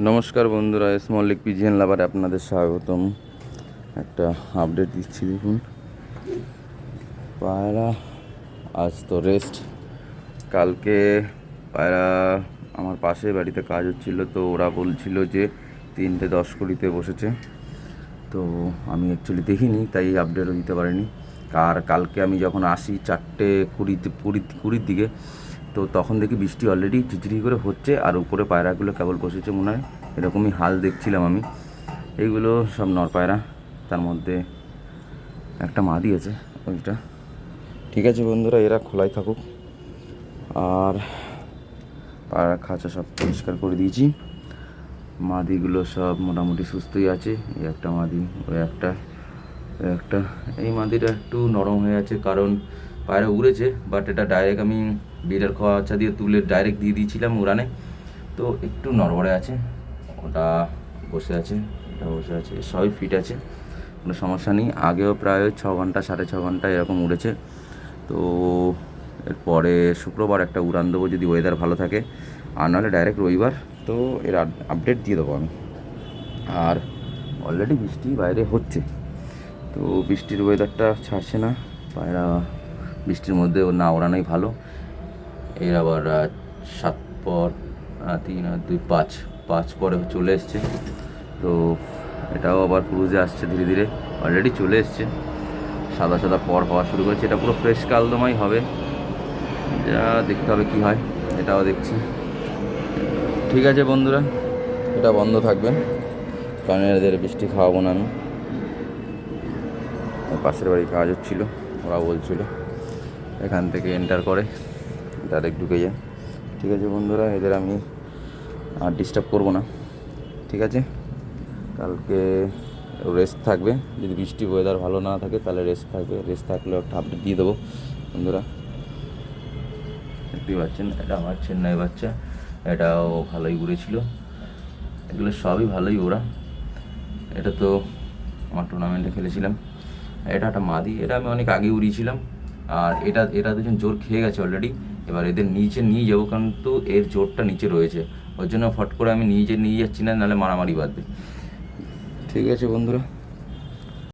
নমস্কার বন্ধুরা, small leg পিজিএন লাভারে আপনাদের স্বাগতম। একটা আপডেট দিচ্ছি দেখুন। পায়রা আজ তো রেস্ট। কালকে পায়রা আমার পাশে বাড়িতে কাজ হচ্ছিল, তো ওরা বলছিল যে 3:10 বসেছে। তো আমি অ্যাকচুয়ালি দেখিনি, তাই আপডেটও দিতে পারিনি। আর কালকে আমি যখন আসি 4:20-20 দিকে, তো তখন দেখি বৃষ্টি অলরেডি ঝিরঝিরি করে হচ্ছে, আর উপরে পায়রাগুলো কেবল বসেছে মনে হয়, এরকমই হাল দেখছিলাম আমি। এইগুলো সব নর পায়রা, তার মধ্যে একটা মাদি আছে ওইটা। ঠিক আছে বন্ধুরা, এরা খোলাই থাকুক। আর পায়রা খাঁচা সব পরিষ্কার করে দিয়েছি। মাদিগুলো সব মোটামুটি সুস্থই আছে। এই একটা মাদি, ওই একটা, এই মাদিটা একটু নরম হয়ে আছে, কারণ পায়রা উড়েছে, বাট এটা ডাইরেক্ট আমি বিড়ার খাঁচা দিয়ে তুলে ডাইরেক্ট দিয়ে দিয়েছিলাম উড়ানে, তো একটু নড়বড়ে আছে। ওটা বসে আছে, এটা বসে আছে, সবই ফিট আছে, কোনো সমস্যা নেই। আগেও প্রায় 6 ঘন্টা 6.5 ঘন্টা এরকম উড়েছে। তো এরপরে শুক্রবার একটা উড়ান দেবো যদি ওয়েদার ভালো থাকে, আর নাহলে ডাইরেক্ট রবিবার। তো এর আপডেট দিয়ে দেবো আমি। আর অলরেডি বৃষ্টি বাইরে হচ্ছে, তো বৃষ্টির ওয়েদারটা ছাড়ছে না। পায়রা বৃষ্টির মধ্যে না ওড়ানোই ভালো। এর আবার 7 পর 3 আর 2 5 পরে চলে এসছে। তো এটাও আবার ক্রুজে আসছে ধীরে ধীরে, অলরেডি চলে এসছে। সাদা সাদা পর হওয়া শুরু করেছে। এটা পুরো ফ্রেশ কালদমাই হবে, যা দেখতে হবে কি হয়, এটাও দেখছি। ঠিক আছে বন্ধুরা, এটা বন্ধ থাকবে, কারণ এদের বৃষ্টি খাওয়াবো না আমি। পাশের বাড়ি কাজ হচ্ছিল, ওরা বলছিল এখান থেকে এন্টার করে ডাইরেক্ট ঢুকে যায়। ঠিক আছে বন্ধুরা, এদের আমি আর ডিস্টার্ব করবো না। ঠিক আছে, কালকে রেস্ট থাকবে। যদি বৃষ্টি ওয়েদার ভালো না থাকে তাহলে রেস্ট থাকবে। রেস্ট থাকলেও একটা আপডেট দিয়ে দেবো বন্ধুরা। দেখতেই পাচ্ছেন, এটা আমার চেন্নাই বাচ্চা, এটাও ভালোই উড়েছিল। এগুলো সবই ভালোই ওরা। এটা তো আমার টুর্নামেন্টে খেলেছিলাম। এটা একটা মাদি, এটা আমি অনেক আগে উড়িয়েছিলাম। আর এরা দুজন জোর খেয়ে গেছে অলরেডি। এবার এদের নিচে নিয়ে যাবো, কারণ তো এর জোরটা নিচে রয়েছে, ওর জন্য ফট করে আমি নিয়ে যাচ্ছি না, নাহলে মারামারি বাঁধবে। ঠিক আছে বন্ধুরা।